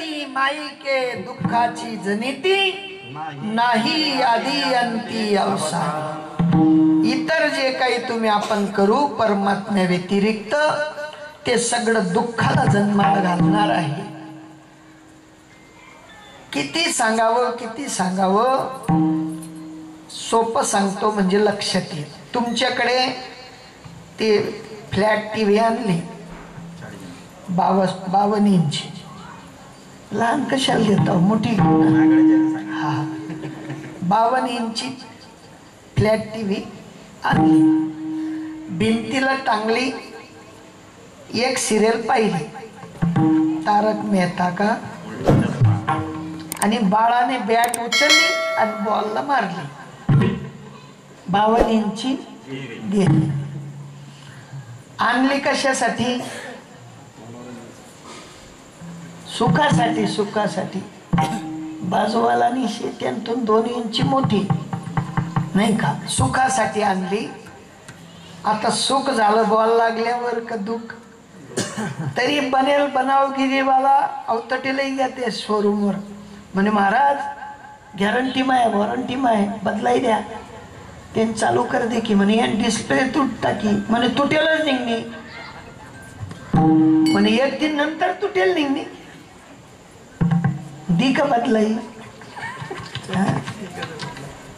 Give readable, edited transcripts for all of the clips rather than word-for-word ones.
ती माई के दुःखाची जनिती नाही आदी अंती अवसान। इतर जे काही तुम्ही आपण करू परमात्म्या व्यतिरिक्त ते सगळं दुःखाला जन्माला घालणार आहे। किती सांगावं सोपं सांगतो म्हणजे लक्षात येईल। तुमच्याकडे ते फ्लॅट टीव्ही आणली 52 इंची, लहान कशाला घेतो मोठी हा 52 इंची फ्लॅट टीव्ही आणली, भिंतीला टांगली, एक सिरियल पाहिली तारक मेहता का, आणि बाळाने बॅट उचलली आणि बॉलला मारली। 52 इंची घेतली, आणली कशासाठी? सुखासाठी। बाजूवालानी शेत्यांतून 2 इंची मोठी नाही का, सुखासाठी आणली। आता सुख झालं बॉल लागल्यावर का दुःख? तरी बनेल बनावगिरीवाला अवतटेलाही जाते शोरूमवर, म्हणे महाराज गॅरंटी माय वॉरंटी माय बदलाई द्या। ते चालू कर दे की, म्हणे डिस्प्ले तुटता की, म्हणे तुटेलच निघणे, म्हणे 1 दिन नंतर तुटेल निघणे, दी का बदलाई?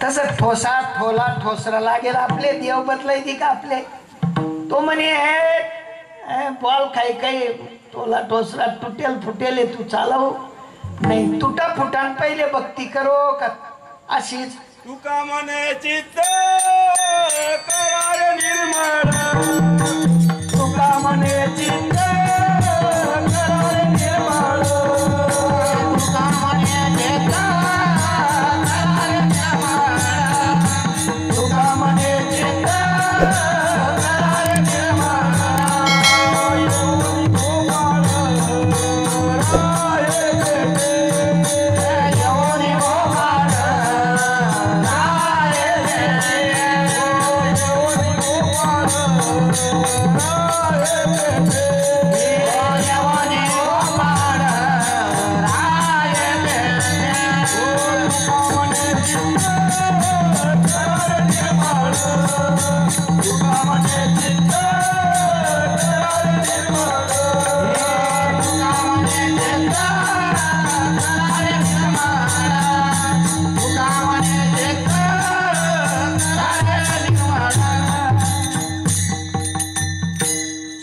तस ठोसरा लागेल आपले, देव बदलाई दी का आपले? तो म्हणे बॉल काही तोला ठोसरा तुटेल फुटेल तू चालव नाही, तुटा फुटान पहिले भक्ती करो का अशीच तुका मने चित्त करार निर्मळ, तुका मने चित्त करार निर्मळ, तुका मने चित्त करार निर्मळ, तुका मने चित्त करार निर्मळ,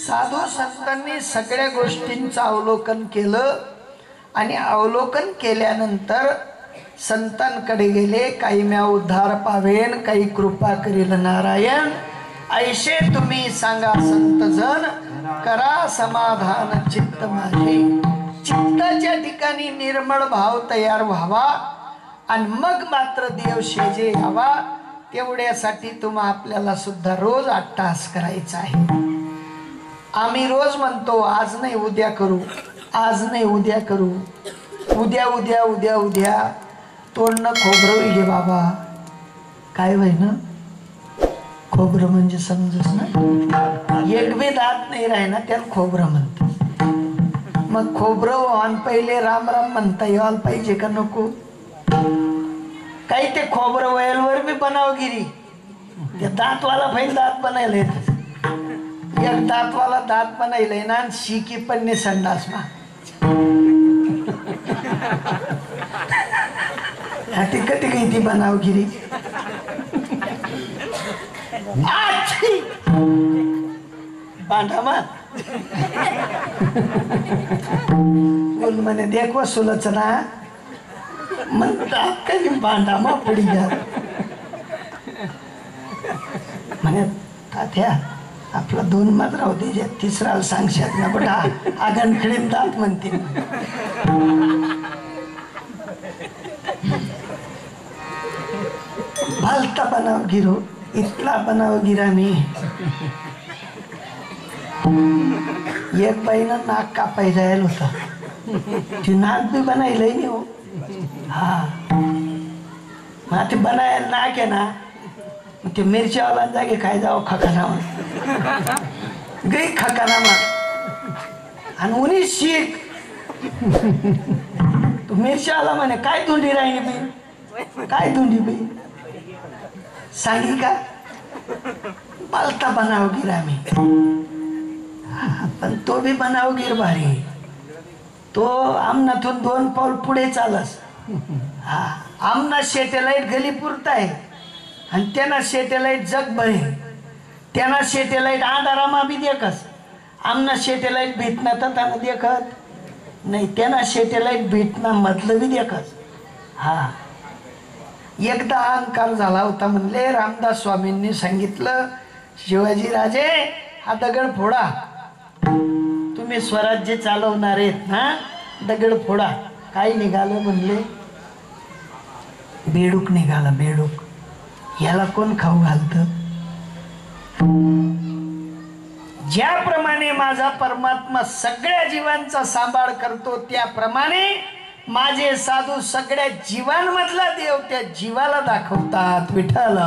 साधू संतांनी सगळ्या गोष्टींचं अवलोकन केलं आणि अवलोकन केल्यानंतर संतांकडे गेले। काही म्या उद्धार पावेन, काही कृपा करील नारायण, ऐशे तुम्ही सांगा संत जन, करा समाधान चित्त माझे। चित्ताच्या ठिकाणी निर्मळ भाव तयार व्हावा आणि मग मात्र देव शेजे यावा। तेवढ्यासाठी तुम्हा आपल्याला सुद्धा रोज 8 तास करायचा आहे। आम्ही रोज म्हणतो आज नाही उद्या करू, आज नाही उद्या करू, उद्या उद्या उद्या उद्या, तोंडनं खोबरं घे बाबा। काय होय ना खोबरं म्हणजे समजस ना, एक बी दात नाही राहिना त्याला खोबरं म्हणतात। मग खोबरं आणि पहिले राम राम म्हणता यायला पाहिजे का नको? काही ते खोबरं वयलवर बी बनावगिरी, ते दातवाला पहिले दात बनायला येत, एक दातवाला दात बनायलंय ना, शिकी पण नाही संडास मा कधी काही ती बनावगिरी। बांधामा बोल म्हणे देखो सुलोचना म्हणतात कधी बांधामा पडी घ्या, म्हणे तात्या आपला 2 मात्र राहू दे, तिसरा सांगशात ना बटा आगणखडीन दात म्हणते। भलता बनाव गिरो, इतला बनाव गिरा मी। एक बाईनं नाक कापाय जायला होता, ती नाक बी बनायलंय नाही हो। हा मग ते बनायला नाक आहे ना, ते मिरच्यावाला जागे काय जावं खकानामा गई खकानामा, आणि उन्ही शीख तू मिरच्या आला म्हणे काय धुंडी राहिली बाई, काय धुंडी बाई सांगी का पालता बनावगीर आम्ही. पण तो बी बनावगीर भारी, तो आमनातून 2 पाऊल पुढे चालस. हा आमना सॅटेलाइट गली पुरताय आणि त्यांना सॅटेलाइट जगभर आहे. त्यांना सॅटेलाइट आधारामा बी देखस, आमना सॅटेलाइट भेटणार तर त्यांना देखत नाही, त्यांना सॅटेलाइट भेटणार मधलं बी देखस. हा एकदा अहंकार झाला होता म्हणले रामदास स्वामींनी सांगितलं शिवाजी राजे हा दगड फोडा, तुम्ही स्वराज्य चालवणार आहेत ना, दगड फोडा. काय निघालं म्हणले बेडूक निघाला. बेडूक याला कोण खाऊ घालतं. ज्याप्रमाणे माझा परमात्मा सगळ्या जीवांचा सांभाळ करतो त्याप्रमाणे माझे साधू सगळ्या जीवांमधला देव त्या जीवाला दाखवतात. विठ्ठल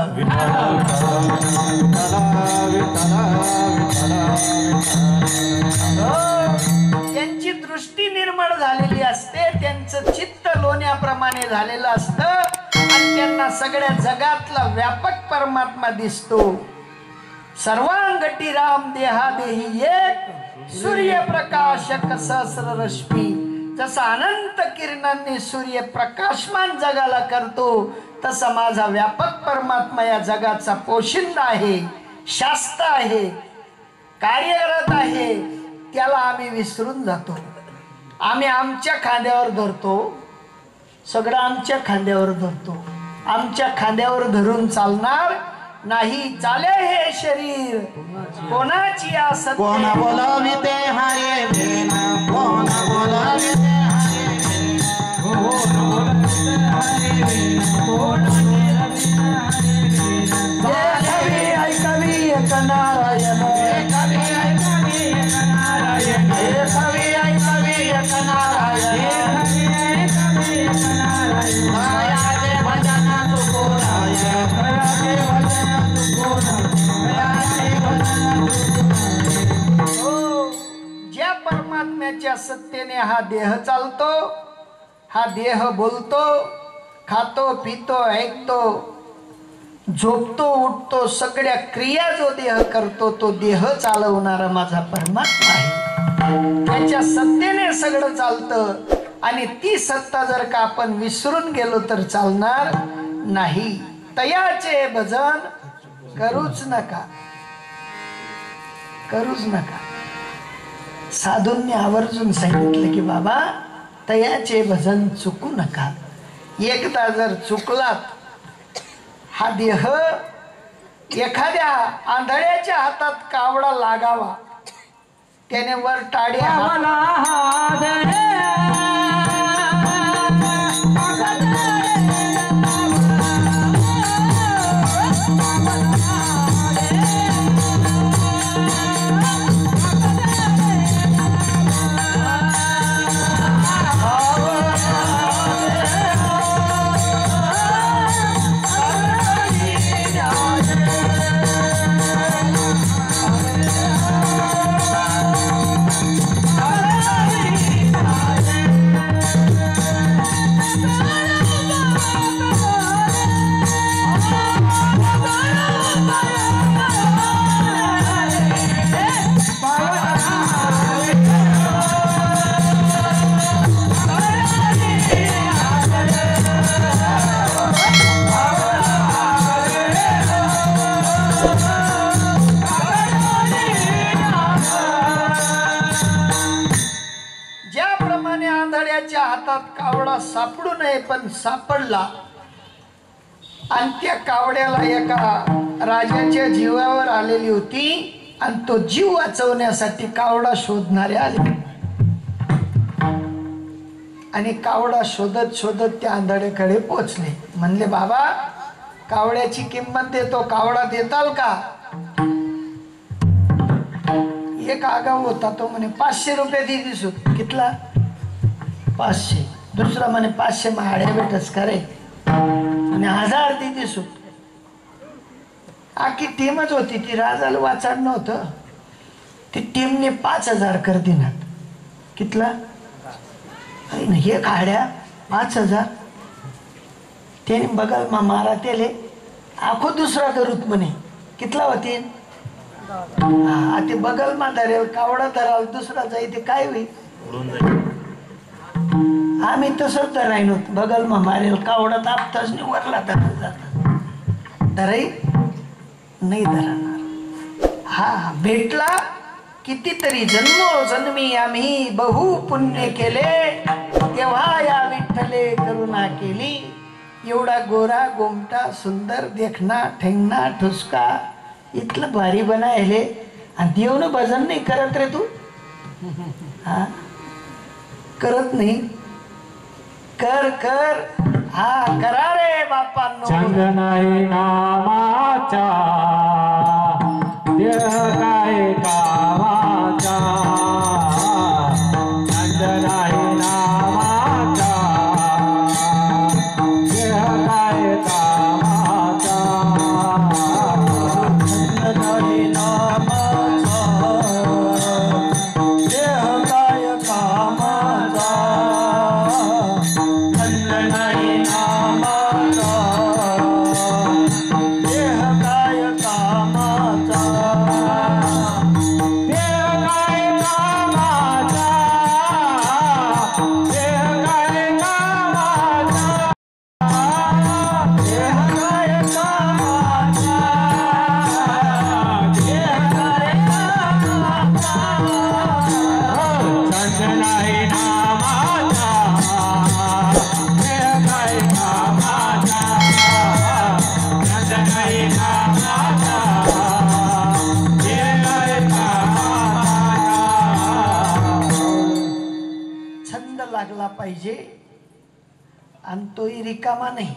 त्यांची दृष्टी निर्मळ झालेली असते, त्यांचं चित्त लोण्याप्रमाणे झालेलं असतं आणि त्यांना सगळ्या जगातला व्यापक परमात्मा दिसतो. सर्वांगटी राम देहा देही एक, सूर्यप्रकाशक सहस्र रश्मी. जसा अनंत किरणांनी सूर्य प्रकाशमान जगाला करतो तसा माझा व्यापक परमात्मा या जगाचा पोशिंदा आहे, शास्त्र आहे, कार्यरत आहे. त्याला आम्ही विसरून जातो. आम्ही आमच्या खांद्यावर धरतो, सगळं आमच्या खांद्यावर धरतो. आमच्या खांद्यावर धरून चालणार नाही. चाले हे शरीर कोणाची आसत, कोणा बोलाविते हरे भेना, कोणा बोलाविते हरे भेना, कोणा बोलाविते हरे भेना, कोणा बोलाविते हरे भेना. हे कवी एक नारायण, हे कवी ऐकावे एक नारायण, हे कवी ऐकावे एक नारायण, हे कवी ऐकावे एक नारायण. दयाचे भजन तुको राय, दयाचे भजन तुको राय, दयाचे भजन तुको राय. ज्या परमात्म्याच्या सत्तेने हा देह चालतो, हा देह बोलतो, खातो पितो ऐकतो, झोपतो उठतो, सगळ्या क्रिया जो देह करतो तो देह चालवणारा माझा परमात्मा आहे. त्याच्या सत्तेने सगळं चालतं आणि ती सत्ता जर का आपण विसरून गेलो तर चालणार नाही. तयाचे भजन करूच नका, करूच नका. साधूंनी आवर्जून सांगितलं की बाबा तयाचे भजन चुकू नका. एकदा जर चुकलात, हा देह एखाद्या आंधळ्याच्या हातात कावडा लागावा, त्याने वर टाळ्या हातात कावडा सापडू नये पण सापडला आणि त्या कावड्याला एका राजाच्या जीवावर आलेली होती आणि तो जीव वाचवण्यासाठी कावडा शोधणारे आले आणि कावडा शोधत शोधत त्या आंधळ्याकडे पोहोचले. म्हणले बाबा कावड्याची किंमत देतो, कावडा देताल का? एक आगाव होता तो म्हणे 500 रुपये दे दिसू. कितला? 500. दुसरा म्हणे 500 महाड्या भेटस करे आणि 1000 दे दिसू. आखी टीमच होती ती, राजाला वाचाड नव्हतं. ती टीमने 5000 कर दिनात. कितला? हे काढ्या 5,000 त्याने बघाल मा मारा त्याले आखो दुसरा करूत म्हणे कितला होती ते बगल मा धरेल कावडा धराल दुसरा जाई ते काय होईल आम्ही तसंच धरायनो बगल मा मारेल कावडा तापताच वरला धरत जातात धराई नाही धरणार हा भेटला कितीतरी जन्मोजन्मी आम्ही बहु पुण्य केले तेव्हा या विठ्ठले करुणा केली एवढा गोरा गोमटा सुंदर देखना ठेंगना ठुसका इतलं भारी बनायले आणि देवनं भजन नाही करत रे तू हा करत नाही कर कर हा करा रे बापांनो छंद नाही नामाचा देह काय कामाचा छंद नाही नामाचा देह काय कामाचा छंद नाही नामाचा देह काय कामाचा छंद नाही नामाचा देह काय कामाचा देह काय कामाचा देह काय कामाचा देह काय कामाचा देह काय कामाचा छंद नाही नामाचा देह काय कामाचा छंद नाही नामाचा देह काय कामाचा छंद लागला पाहिजे आणि तोही रिकामा नाही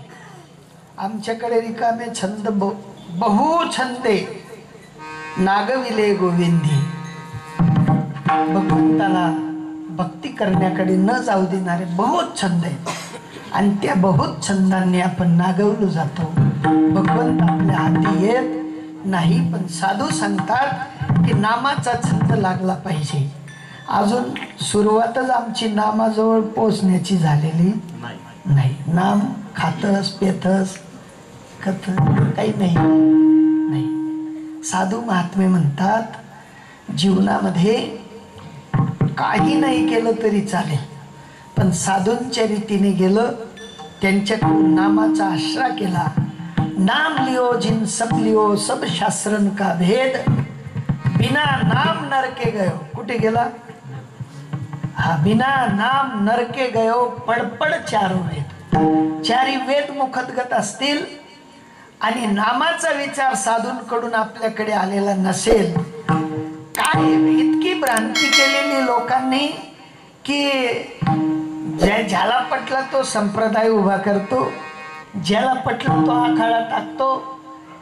आमच्याकडे रिकामे छंद बहु छंदे नागविले गोविंदी भगवंताला भक्ती करण्याकडे न जाऊ देणारे बहुत छंद आहेत आणि त्या बहुत छंदांनी आपण नागवलो जातो भगवंत आपल्या हाती येत नाही पण साधू सांगतात की नामाचा छंद लागला पाहिजे अजून सुरुवातच आमची नामाजवळ पोचण्याची झालेली नाही नाम खातस पेतस कथ काही नाही साधू महात्मे म्हणतात जीवनामध्ये काही नाही केलं तरी चालेल पण साधूंच्या रीतीने गेलं त्यांच्याकडून नामाचा आश्रा केला नाम लियो जिन सब लियो सब शास्त्रन का भेद बिना नाम नरके गयो कुठे गेला हा बिना नाम नरके गयो पडपड चारो वेद चारी वेद मुखतगत असतील आणि नामाचा विचार साधूंकडून आपल्याकडे आलेला नसेल काय इतकी भ्रांती केलेली लोकांनी की ज्याला पटला तो संप्रदाय उभा करतो ज्याला पटला तो आखाडा टाकतो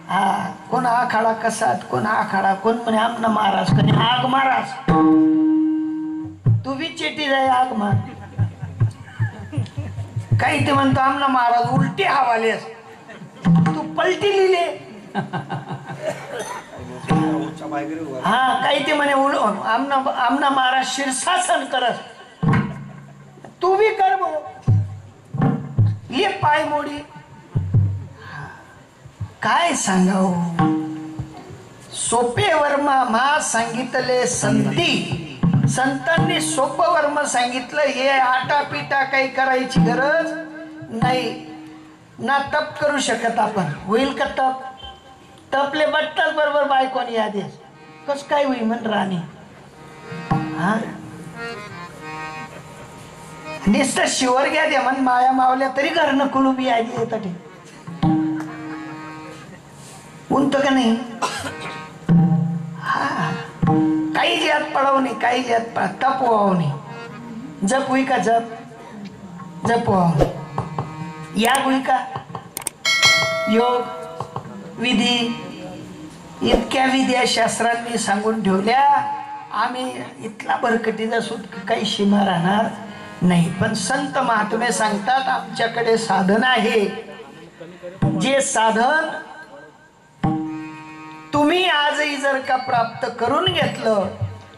हा कोण आखाडा कसात कोण आखाडा कोण म्हणे आमना महाराज कोणी आग महाराज तू बी चेटी जाय आग मार काही ते म्हणतो आमना महाराज उलटी हवालेस तू पलटी लिहिले हा काही ते म्हणे आमना महाराज शीर्षासन करस तू बी कर ये पाय मोडी काय सांगाव सोपे वर्मा मा सांगितले संती संतांनी सोपं वर्म सांगितलं हे आटापिटा काही करायची गरज नाही ना तप करू शकत आपण होईल का तप तपले बट्टल बरोबर बायकोनी आदेश कस काय होई म्हण राणी हा निस्त शिवर घ्या द्या म्हण माया मावल्या तरी घरनं कुलुबी आली येतात उंत का नाही हा काही ज्यात पडवणे काही ज्यात तप व्हावणे जप होई का जप व्हावणे याग होई का योग विधी इतक्या विद्या शास्त्रांनी सांगून ठेवल्या आम्ही इथला भरकटीचा सुट काही सीमा राहणार नाही पण संत महात्मे सांगतात आमच्याकडे साधन आहे जे साधन तुम्ही आजही जर का प्राप्त करून घेतलं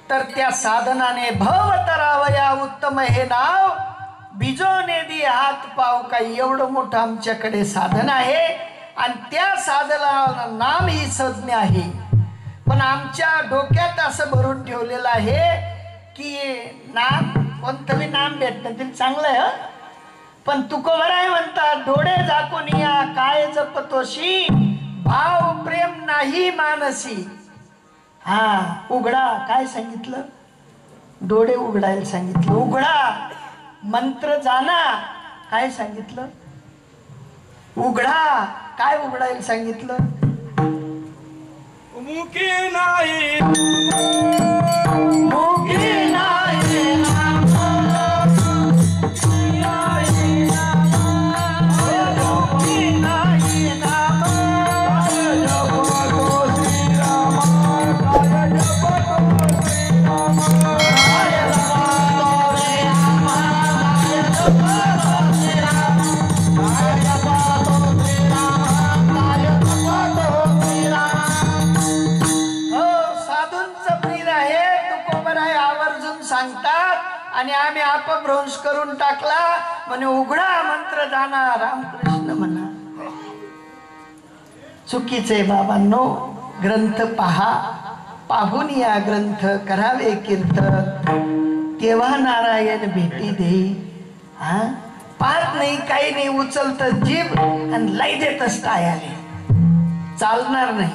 तर त्या साधनाने भव तरावया उत्तम हे नाव हात पाव काही एवढं मोठं आमच्याकडे साधन आहे आणि त्या साधनाला नाम ही संज्ञा आहे. पण आमच्या डोक्यात असं भरून ठेवलेलं आहे की नाम कोणतं नाम भेटणं ते चांगलं आहे. पण तुकोबराय म्हणतात डोळे झाकून या काय जपतोशी भाव प्रेम नाही मानसी. हा उघडा काय सांगितलं, डोळे उघडायला सांगितलं. उघडा मंत्र जाना काय सांगितलं, उघडा काय उघडायला सांगितलं. मुखी नाही मुखी नाही सांगतात आणि आम्ही अपभ्रंश करून टाकला म्हणे उघडा मंत्र जाणार रामकृष्ण म्हणा. चुकीचे बाबांनो. ग्रंथ पहा, पाहून या ग्रंथ करावे कीर्तन तेव्हा नारायण भेटी दे. हा पाहत नाही काही नाही उचलत जीभ आणि लाई देतच टायाले चालणार नाही.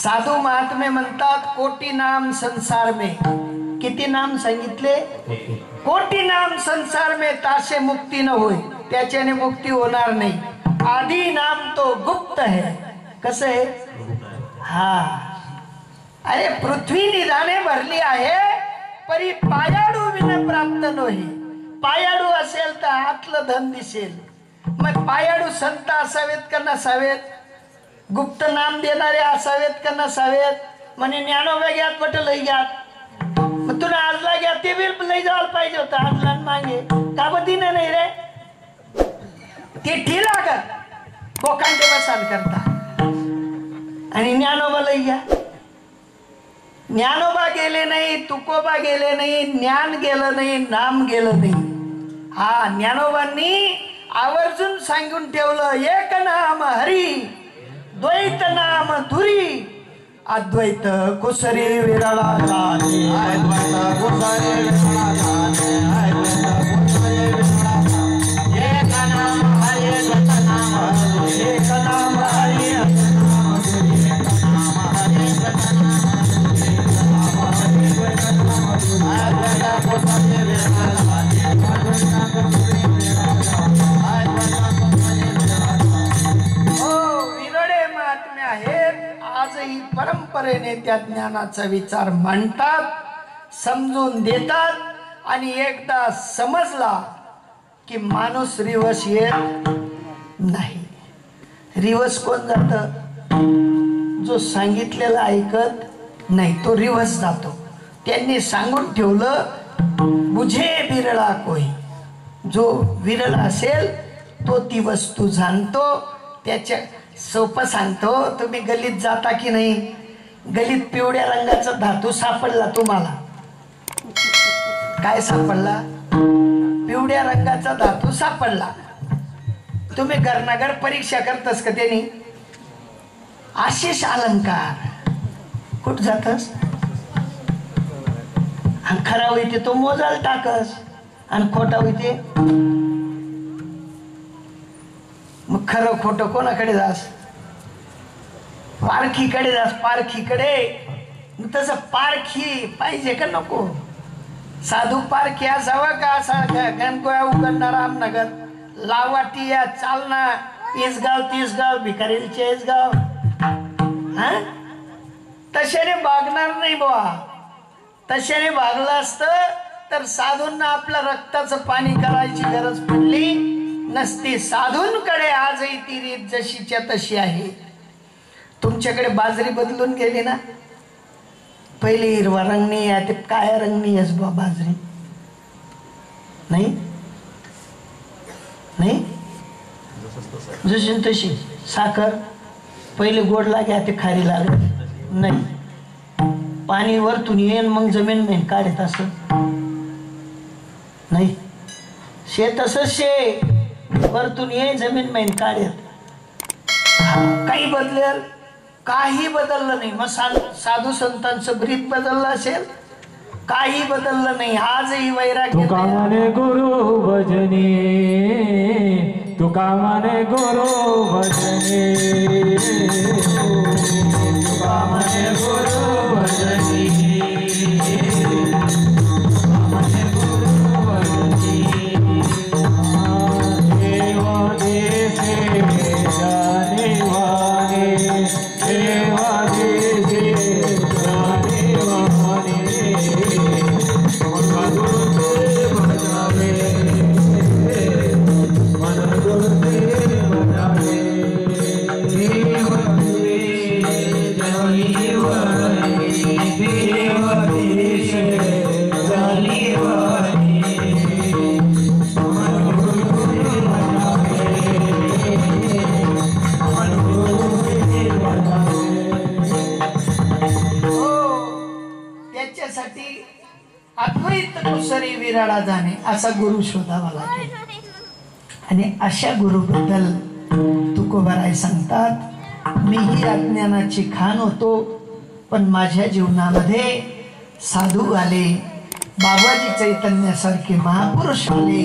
साधू महात्मे म्हणतात कोटी नाम संसार में. किती नाम सांगितले, कोटी नाम संसार में तासे मुक्ती न होय. त्याच्याने मुक्ती होणार नाही. आधी नाम तो गुप्त है. कसं आहे, हा अरे पृथ्वी निधाने भरली आहे परी पायाडू विन प्राप्त नोही. पायाडू असेल तर आतलं धन दिसेल. मग पायाडू संत असावेत का नसावेत, गुप्त नाम देणारे असावेत का नसावेत. म्हणे ज्ञानोबा घ्यात पट लई घ्यात. मग तुला आजला घ्या ते बिल लई जायला पाहिजे होतं. आजला मागे का बदीन नाही रे, ते ठिला का कोकांचे बसान करता. आणि ज्ञानोबा लई घ्या. ज्ञानोबा गेले नाही, तुकोबा गेले नाही, ज्ञान गेलं नाही, नाम गेलं नाही. हा ज्ञानोबांनी आवर्जून सांगून ठेवलं एक नाम हरी द्वैत नाम धुरी अद्वैत कुसरी विरळा जाणे. अद्वैत कुसरी विरळा जाणे. अद्वैत कुसरी विरळा जाणे. एक नाम हरी एक नाम हरी एक नाम हरी एक नाम हरी एक नाम हरी एक नाम हरी एक नाम हरी. अद्वैत कुसरी विरळा जाणे. अद्वैत कुसरी विरळा जाणे. अद्वैत कुसरी विरळा जाणे. हो विरळे महात्म्य आहेत. आजही परंपरेने त्या ज्ञानाचा विचार मांडतात, समजून देतात. आणि एकदा समजला की माणूस रिवस येत नाही. रिवस कोण जात, जो सांगितलेलं ऐकत नाही तो रिवस जातो. त्यांनी सांगून ठेवलं बुझे विरळा कोई. जो विरळ असेल तो ती वस्तू जाणतो. त्याच्या सोपं सांगतो, तुम्ही गलीत जाता की नाही, गलीत पिवळ्या रंगाचा धातू सापडला तुम्हाला. काय सापडला, पिवळ्या रंगाचा धातू सापडला. तुम्ही घरनाघर परीक्षा करतस का त्यांनी. आशिष अलंकार कुठं जातस, खरा होईते तो मोजाल टाकस आणि खोटा होईते. मग खरं खोटं कोणाकडे जास, पारखीकडे जास. पारखीकडे तसं पारखी पाहिजे का नको. साधू पारखी असावा का असा गणगोया उघडणार रामनगर लावाटी या चालना इसगाव तीसगाव भिकारील 40 गाव. हा तशाने भागणार नाही बुवा. तशाने भागलं असतं तर साधूंना आपल्या रक्ताचं पाणी करायची गरज पडली नसती. साधूंकडे आजही ती रीत जशीच्या तशी आहे. तुमच्याकडे बाजरी बदलून गेली ना, पहिले हिरवा रंग नाही आहे ते काळ्या रंग नाही आहेस बा बाजरी. नाही नाही जशी तशी साखर पहिले गोड लागे ते खारी लागत नाही. पाणी वरतून येईन मग जमीन नाही काढत असं नाही. शे तसंच शे वरतून ये जमीन मैन काढेल काही बदलेल काही बदललं नाही मग साधू संतांचं ब्रीद बदललं असेल काही बदललं नाही आजही वैराग्य तुका माने गुरु भजनी तुका माने गुरु भजनी तुका माने गुरु भजनी तुका माने गुरु भजनी देवा देसे जाने वाले देवा देसे जाने वाले त्याच्यासाठी अद्वैत कुसरी विराडा जाणे असा गुरु शोधावा लागेल आणि अशा गुरुबद्दल तुकोबाराय सांगतात मीही अज्ञानाची खान होतो पण माझ्या जीवनामध्ये साधू आले बाबाजी चैतन्यासारखे महापुरुष आले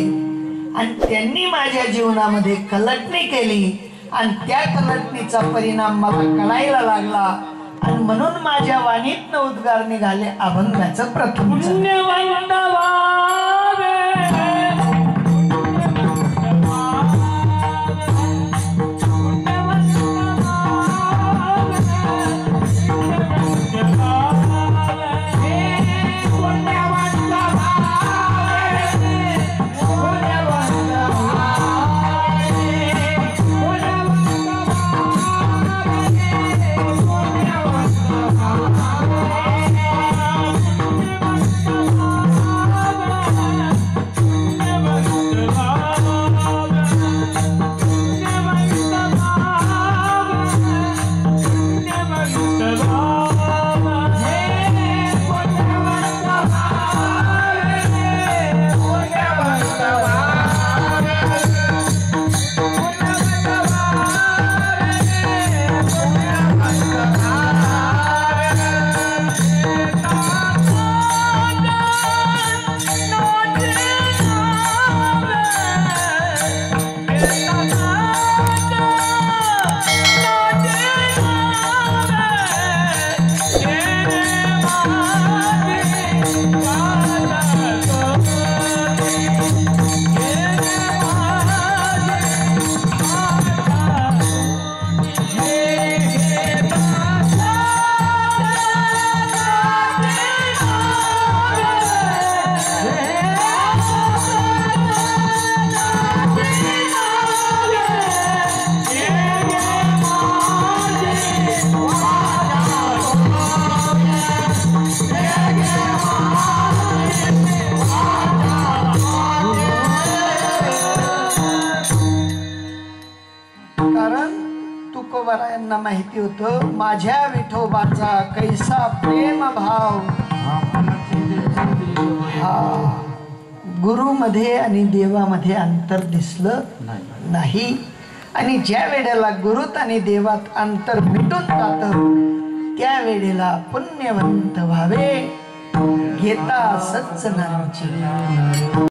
आणि त्यांनी माझ्या जीवनामध्ये कलटणी केली आणि त्या कलटणीचा परिणाम मला कळायला लागला आणि म्हणून माझ्या वाणीतनं उद्गार निघाले अभंगाचं प्रथम तुकोबारायांना माहिती होतं माझ्या विठोबाचा कैसा प्रेम भाव हा गुरुमध्ये आणि देवामध्ये अंतर दिसलं नाही आणि ज्या वेळेला गुरुत आणि देवात अंतर मिटून जातं त्या वेळेला पुण्यवंत व्हावे घेता सज्जनांची